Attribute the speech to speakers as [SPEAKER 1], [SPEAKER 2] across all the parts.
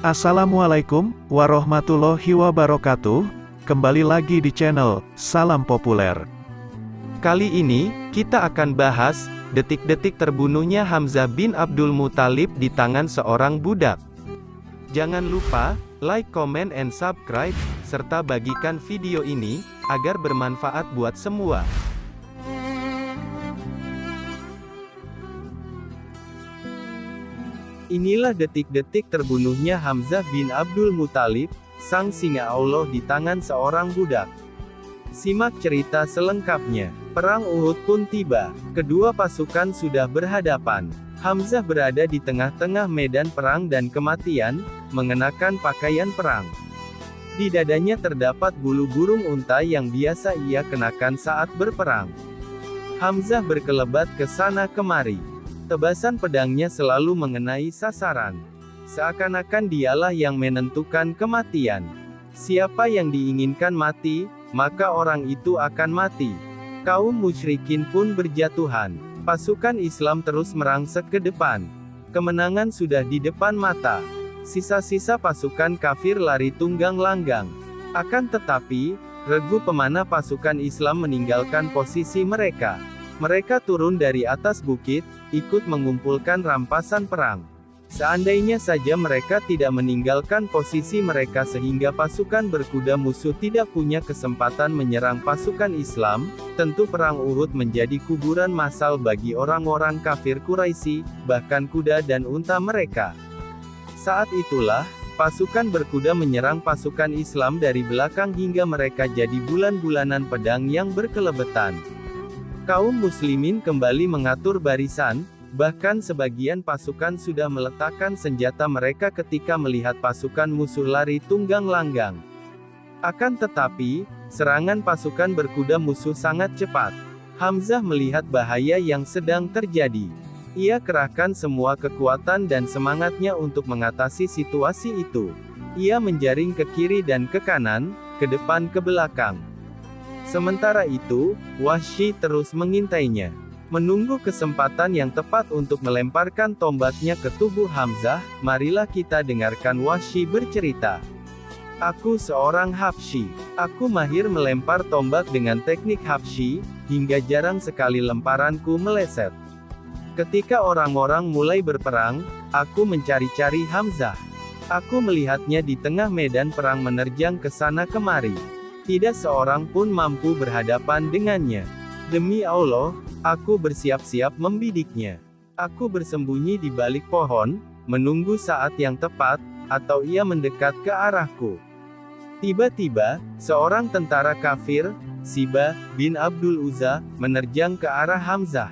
[SPEAKER 1] Assalamualaikum warahmatullahi wabarakatuh. Kembali lagi di channel Salam Populer. Kali ini, kita akan bahas detik-detik terbunuhnya Hamzah bin Abdul Muthalib di tangan seorang budak. Jangan lupa like, comment, and subscribe, serta bagikan video ini agar bermanfaat buat semua. Inilah detik-detik terbunuhnya Hamzah bin Abdul Muthalib, sang singa Allah di tangan seorang budak. Simak cerita selengkapnya. Perang Uhud pun tiba. Kedua pasukan sudah berhadapan. Hamzah berada di tengah-tengah medan perang dan kematian, mengenakan pakaian perang. Di dadanya terdapat bulu burung unta yang biasa ia kenakan saat berperang. Hamzah berkelebat ke sana kemari. Tebasan pedangnya selalu mengenai sasaran. Seakan-akan dialah yang menentukan kematian. Siapa yang diinginkan mati, maka orang itu akan mati. Kaum musyrikin pun berjatuhan. Pasukan Islam terus merangsek ke depan. Kemenangan sudah di depan mata. Sisa-sisa pasukan kafir lari tunggang langgang. Akan tetapi, regu pemanah pasukan Islam meninggalkan posisi mereka. Mereka turun dari atas bukit, ikut mengumpulkan rampasan perang. Seandainya saja mereka tidak meninggalkan posisi mereka sehingga pasukan berkuda musuh tidak punya kesempatan menyerang pasukan Islam, tentu perang Uhud menjadi kuburan massal bagi orang-orang kafir Quraisy, bahkan kuda dan unta mereka. Saat itulah, pasukan berkuda menyerang pasukan Islam dari belakang hingga mereka jadi bulan-bulanan pedang yang berkelebetan. Kaum muslimin kembali mengatur barisan, bahkan sebagian pasukan sudah meletakkan senjata mereka ketika melihat pasukan musuh lari tunggang langgang. Akan tetapi, serangan pasukan berkuda musuh sangat cepat. Hamzah melihat bahaya yang sedang terjadi. Ia kerahkan semua kekuatan dan semangatnya untuk mengatasi situasi itu. Ia menjaring ke kiri dan ke kanan, ke depan ke belakang. Sementara itu, Wahsy terus mengintainya. Menunggu kesempatan yang tepat untuk melemparkan tombaknya ke tubuh Hamzah, marilah kita dengarkan Wahsy bercerita. Aku seorang Habsyi. Aku mahir melempar tombak dengan teknik Habsyi, hingga jarang sekali lemparanku meleset. Ketika orang-orang mulai berperang, aku mencari-cari Hamzah. Aku melihatnya di tengah medan perang menerjang ke sana kemari. Tidak seorang pun mampu berhadapan dengannya. Demi Allah, aku bersiap-siap membidiknya. Aku bersembunyi di balik pohon, menunggu saat yang tepat, atau ia mendekat ke arahku. Tiba-tiba, seorang tentara kafir, Siba bin Abdul Uzza, menerjang ke arah Hamzah.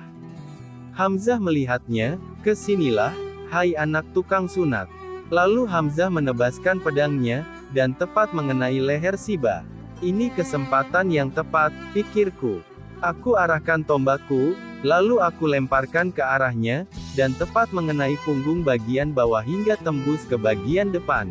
[SPEAKER 1] Hamzah melihatnya, "Kesinilah, hai anak tukang sunat." Lalu Hamzah menebaskan pedangnya, dan tepat mengenai leher Siba. Ini kesempatan yang tepat, pikirku. Aku arahkan tombakku, lalu aku lemparkan ke arahnya, dan tepat mengenai punggung bagian bawah hingga tembus ke bagian depan.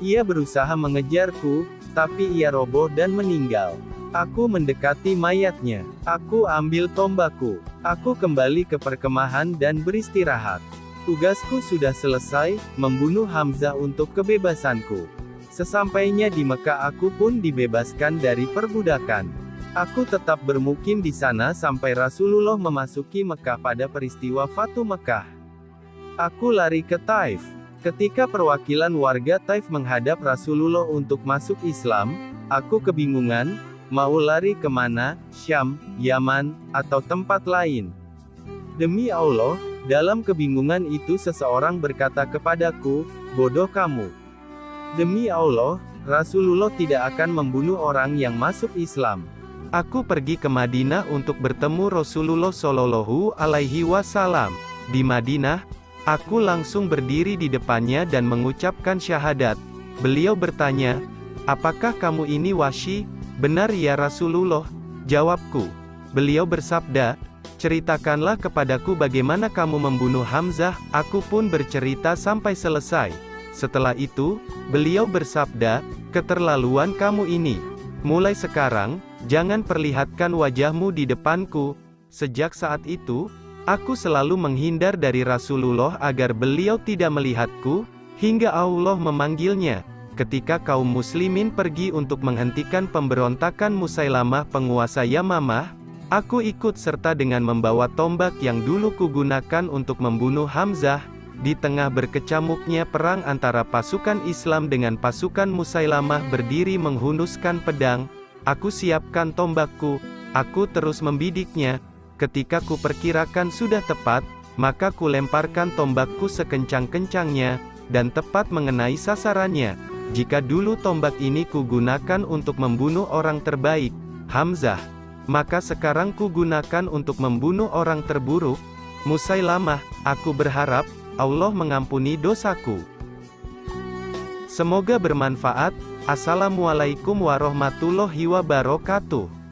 [SPEAKER 1] Ia berusaha mengejarku, tapi ia roboh dan meninggal. Aku mendekati mayatnya. Aku ambil tombakku. Aku kembali ke perkemahan dan beristirahat. Tugasku sudah selesai, membunuh Hamzah untuk kebebasanku. Sesampainya di Mekah aku pun dibebaskan dari perbudakan. Aku tetap bermukim di sana sampai Rasulullah memasuki Mekah pada peristiwa Fatu Mekah. Aku lari ke Taif. Ketika perwakilan warga Taif menghadap Rasulullah untuk masuk Islam, aku kebingungan, mau lari kemana, Syam, Yaman, atau tempat lain. Demi Allah, dalam kebingungan itu seseorang berkata kepadaku, "Bodoh kamu. Demi Allah, Rasulullah tidak akan membunuh orang yang masuk Islam." Aku pergi ke Madinah untuk bertemu Rasulullah Shallallahu Alaihi Wasallam. Di Madinah, aku langsung berdiri di depannya dan mengucapkan syahadat. Beliau bertanya, "Apakah kamu ini Wahsy?" "Benar ya Rasulullah," jawabku. Beliau bersabda, "Ceritakanlah kepadaku bagaimana kamu membunuh Hamzah." Aku pun bercerita sampai selesai. Setelah itu, beliau bersabda, "Keterlaluan kamu ini. Mulai sekarang, jangan perlihatkan wajahmu di depanku." Sejak saat itu, aku selalu menghindar dari Rasulullah agar beliau tidak melihatku, Hingga Allah memanggilnya, ketika kaum muslimin pergi untuk menghentikan pemberontakan Musailamah penguasa Yamamah, aku ikut serta dengan membawa tombak yang dulu kugunakan untuk membunuh Hamzah. Di tengah berkecamuknya perang antara pasukan Islam dengan pasukan Musailamah berdiri menghunuskan pedang, aku siapkan tombakku, aku terus membidiknya. Ketika ku perkirakan sudah tepat, maka ku lemparkan tombakku sekencang-kencangnya, dan tepat mengenai sasarannya. Jika dulu tombak ini kugunakan untuk membunuh orang terbaik, Hamzah, maka sekarang kugunakan untuk membunuh orang terburuk, Musailamah. Aku berharap Allah mengampuni dosaku. Semoga bermanfaat. Assalamualaikum warahmatullahi wabarakatuh.